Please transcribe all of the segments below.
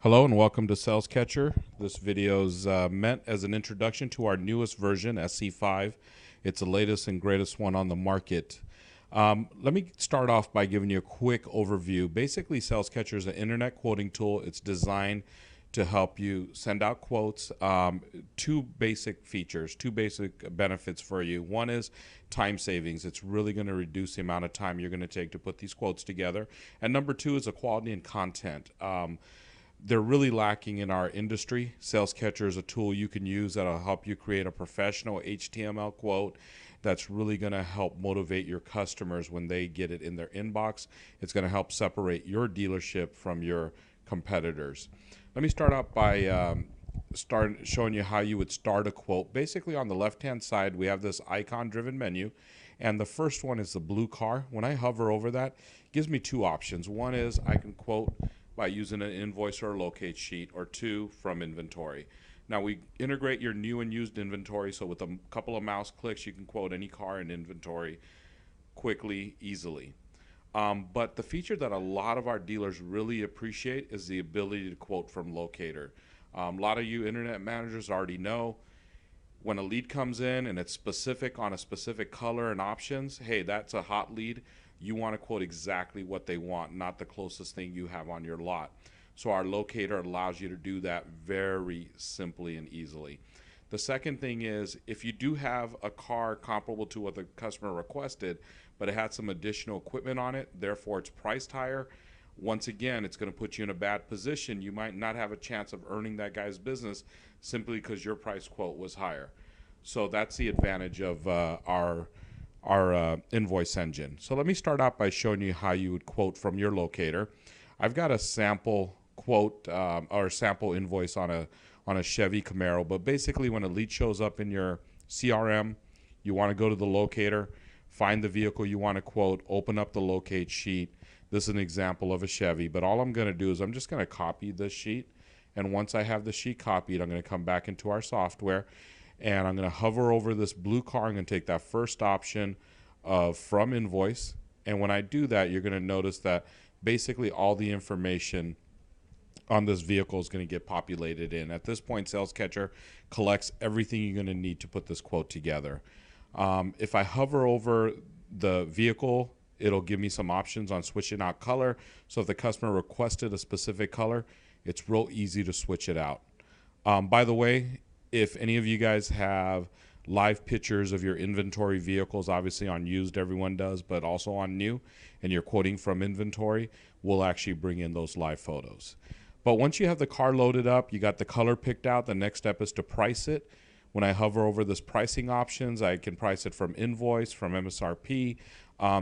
Hello and welcome to Sales Catcher. This video is meant as an introduction to our newest version, SC5. It's the latest and greatest one on the market. Let me start off by giving you a quick overview. Basically, Sales Catcher is an internet quoting tool. It's designed to help you send out quotes. Two basic features, two basic benefits for you. One is time savings. It's really going to reduce the amount of time you're going to take to put these quotes together. And number two is the quality and content. They're really lacking in our industry. Sales Catcher is a tool you can use that'll help you create a professional HTML quote that's really going to help motivate your customers when they get it in their inbox. It's going to help separate your dealership from your competitors. Let me start out by showing you how you would start a quote. Basically, on the left-hand side, we have this icon-driven menu, and the first one is the blue car. When I hover over that, it gives me two options. One is I can quote by using an invoice or a locate sheet, or two, from inventory. Now we integrate your new and used inventory, so with a couple of mouse clicks you can quote any car in inventory quickly, easily. But the feature that a lot of our dealers really appreciate is the ability to quote from locator. A lot of you internet managers already know when a lead comes in and it's specific on a specific color and options, hey, that's a hot lead. You want to quote exactly what they want, not the closest thing you have on your lot. So our locator allows you to do that very simply and easily. The second thing is, if you do have a car comparable to what the customer requested, but it had some additional equipment on it, therefore it's priced higher, once again, it's going to put you in a bad position. You might not have a chance of earning that guy's business simply because your price quote was higher. So that's the advantage of our invoice engine. So let me start out by showing you how you would quote from your locator. I've got a sample quote or sample invoice on a Chevy Camaro, but basically when a lead shows up in your CRM, you want to go to the locator, find the vehicle you want to quote, open up the locate sheet. This is an example of a Chevy, but all I'm going to do is I'm just going to copy this sheet, and once I have the sheet copied, I'm going to come back into our software and I'm going to hover over this blue car. I'm going to take that first option of from invoice, and when I do that, you're going to notice that basically all the information on this vehicle is going to get populated in. At this point, Sales Catcher collects everything you're going to need to put this quote together. If I hover over the vehicle, it'll give me some options on switching out color. So if the customer requested a specific color, it's real easy to switch it out. By the way, if any of you guys have live pictures of your inventory vehicles, obviously on used everyone does, but also on new, and you're quoting from inventory, we'll actually bring in those live photos. But once you have the car loaded up, you got the color picked out, the next step is to price it. When I hover over this pricing options, I can price it from invoice, from MSRP,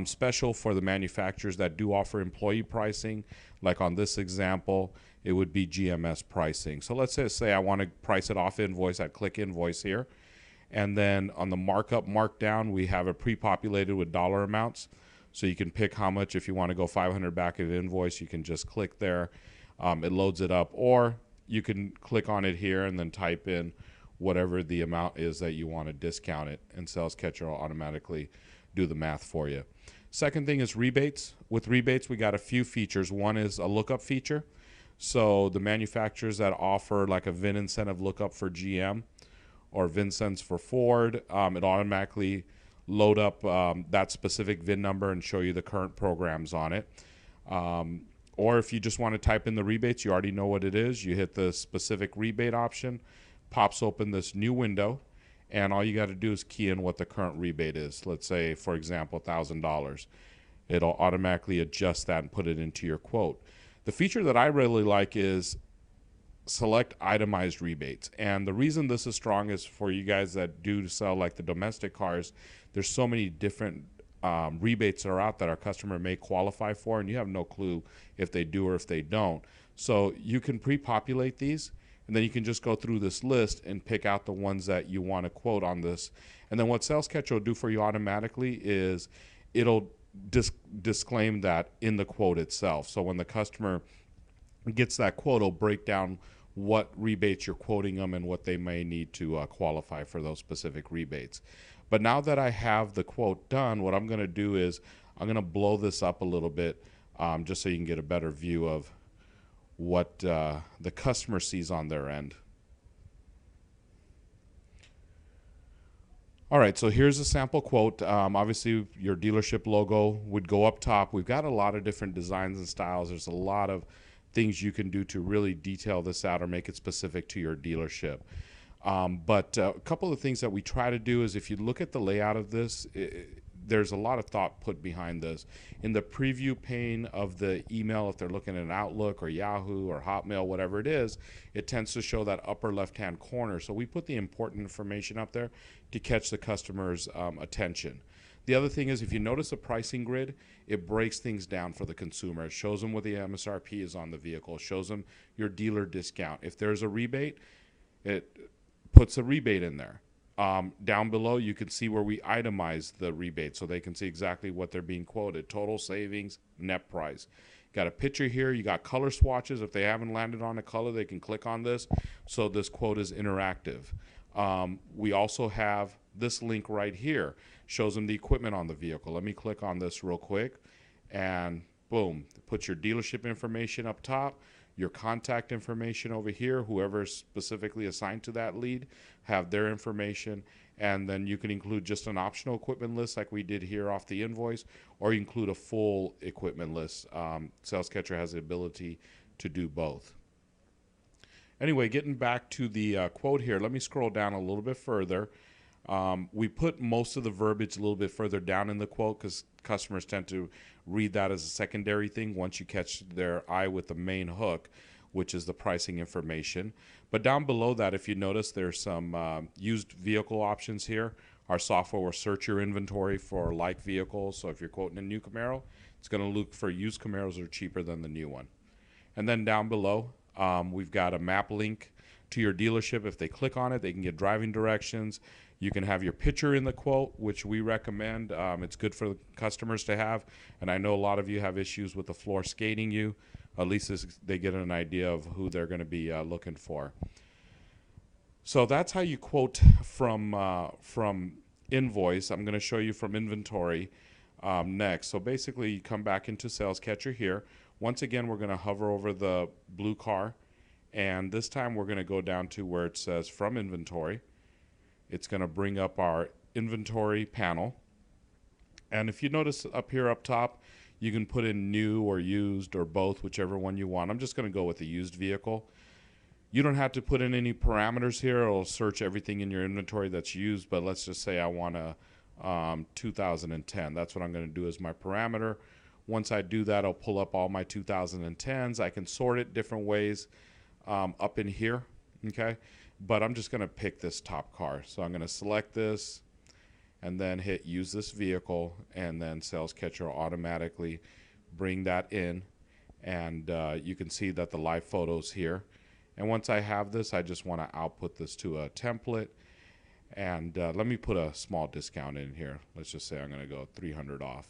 special for the manufacturers that do offer employee pricing. Like on this example, it would be GMS pricing. So let's say I want to price it off invoice. I'd click invoice here. And then on the markup markdown, we have it pre-populated with dollar amounts. So you can pick how much. If you want to go 500 back at invoice, you can just click there. It loads it up. Or you can click on it here and then type in whatever the amount is that you want to discount it, and Sales Catcher will automatically do the math for you. Second thing is rebates. With rebates, we got a few features. One is a lookup feature. So the manufacturers that offer like a VIN incentive lookup for GM or VINCENTS for Ford, it automatically load up that specific VIN number and show you the current programs on it. Or if you just want to type in the rebates, you already know what it is. You hit the specific rebate option, pops open this new window, and all you got to do is key in what the current rebate is. Let's say, for example, $1,000. It'll automatically adjust that and put it into your quote. The feature that I really like is select itemized rebates. And the reason this is strong is for you guys that do sell like the domestic cars, there's so many different rebates that are out that our customer may qualify for, and you have no clue if they do or if they don't. So you can pre-populate these, and then you can just go through this list and pick out the ones that you want to quote on this. And then what Sales Catcher will do for you automatically is it'll disclaim that in the quote itself. So when the customer gets that quote, it'll break down what rebates you're quoting them and what they may need to qualify for those specific rebates. But now that I have the quote done, what I'm going to do is I'm going to blow this up a little bit just so you can get a better view of what the customer sees on their end. All right, so here's a sample quote. Obviously, your dealership logo would go up top. We've got a lot of different designs and styles. There's a lot of things you can do to really detail this out or make it specific to your dealership. But a couple of things that we try to do is, if you look at the layout of this, there's a lot of thought put behind this. In the preview pane of the email, if they're looking at an Outlook or Yahoo or Hotmail, whatever it is, it tends to show that upper left-hand corner. So we put the important information up there to catch the customer's attention. The other thing is, if you notice the pricing grid, it breaks things down for the consumer. It shows them what the MSRP is on the vehicle. It shows them your dealer discount. If there's a rebate, it puts a rebate in there. Down below, you can see where we itemize the rebate so they can see exactly what they're being quoted. Total savings, net price. Got a picture here. You got color swatches. If they haven't landed on a color, they can click on this. So this quote is interactive. We also have this link right here. Shows them the equipment on the vehicle. Let me click on this real quick. And boom, put your dealership information up top. Your contact information over here, whoever is specifically assigned to that lead, have their information, and then you can include just an optional equipment list like we did here off the invoice, or you include a full equipment list. SalesCatcher has the ability to do both. Anyway, getting back to the quote here, let me scroll down a little bit further. We put most of the verbiage a little bit further down in the quote because customers tend to read that as a secondary thing once you catch their eye with the main hook, which is the pricing information. But down below that, if you notice, there's some used vehicle options here. Our software will search your inventory for like vehicles. So if you're quoting a new Camaro, it's going to look for used Camaros that are cheaper than the new one. And then down below, we've got a map link to your dealership. If they click on it, they can get driving directions. You can have your picture in the quote, which we recommend. It's good for the customers to have. And I know a lot of you have issues with the floor skating you. At least they get an idea of who they're going to be looking for. So that's how you quote from invoice. I'm going to show you from inventory next. So basically, you come back into SalesCatcher here. Once again, we're going to hover over the blue car. And this time, we're going to go down to where it says from inventory. It's going to bring up our inventory panel. And if you notice up here up top, you can put in new or used or both, whichever one you want. I'm just going to go with the used vehicle. You don't have to put in any parameters here. It'll search everything in your inventory that's used, but let's just say I want a 2010. That's what I'm going to do as my parameter. Once I do that, I'll pull up all my 2010s. I can sort it different ways up in here, okay? But I'm just going to pick this top car. So I'm going to select this and then hit use this vehicle, and then SalesCatcher will automatically bring that in. And you can see that the live photos here. And once I have this, I just want to output this to a template. And let me put a small discount in here. Let's just say I'm going to go 300 off.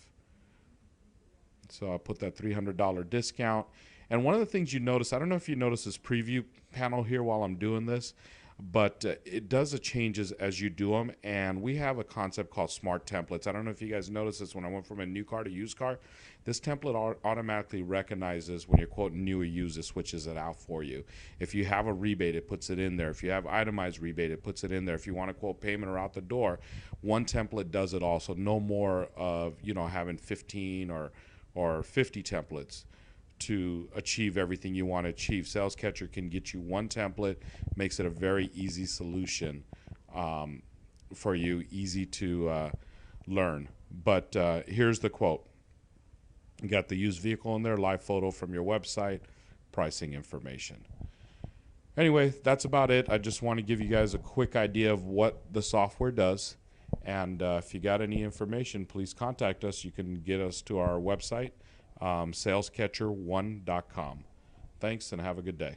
So I'll put that $300 discount. And one of the things you notice, I don't know if you notice this preview panel here while I'm doing this, but it does the changes as you do them. And we have a concept called smart templates. I don't know if you guys noticed this when I went from a new car to used car. This template automatically recognizes when you're quoting new or used, it switches it out for you. If you have a rebate, it puts it in there. If you have itemized rebate, it puts it in there. If you want to quote payment or out the door, one template does it all. So no more of, you know, having 15 or 50 templates to achieve everything you want to achieve. SalesCatcher can get you one template, makes it a very easy solution for you, easy to learn. But here's the quote. You got the used vehicle in there, live photo from your website, pricing information. Anyway, that's about it. I just want to give you guys a quick idea of what the software does. And if you got any information, please contact us. You can get us to our website, salescatcher1.com. Thanks and have a good day.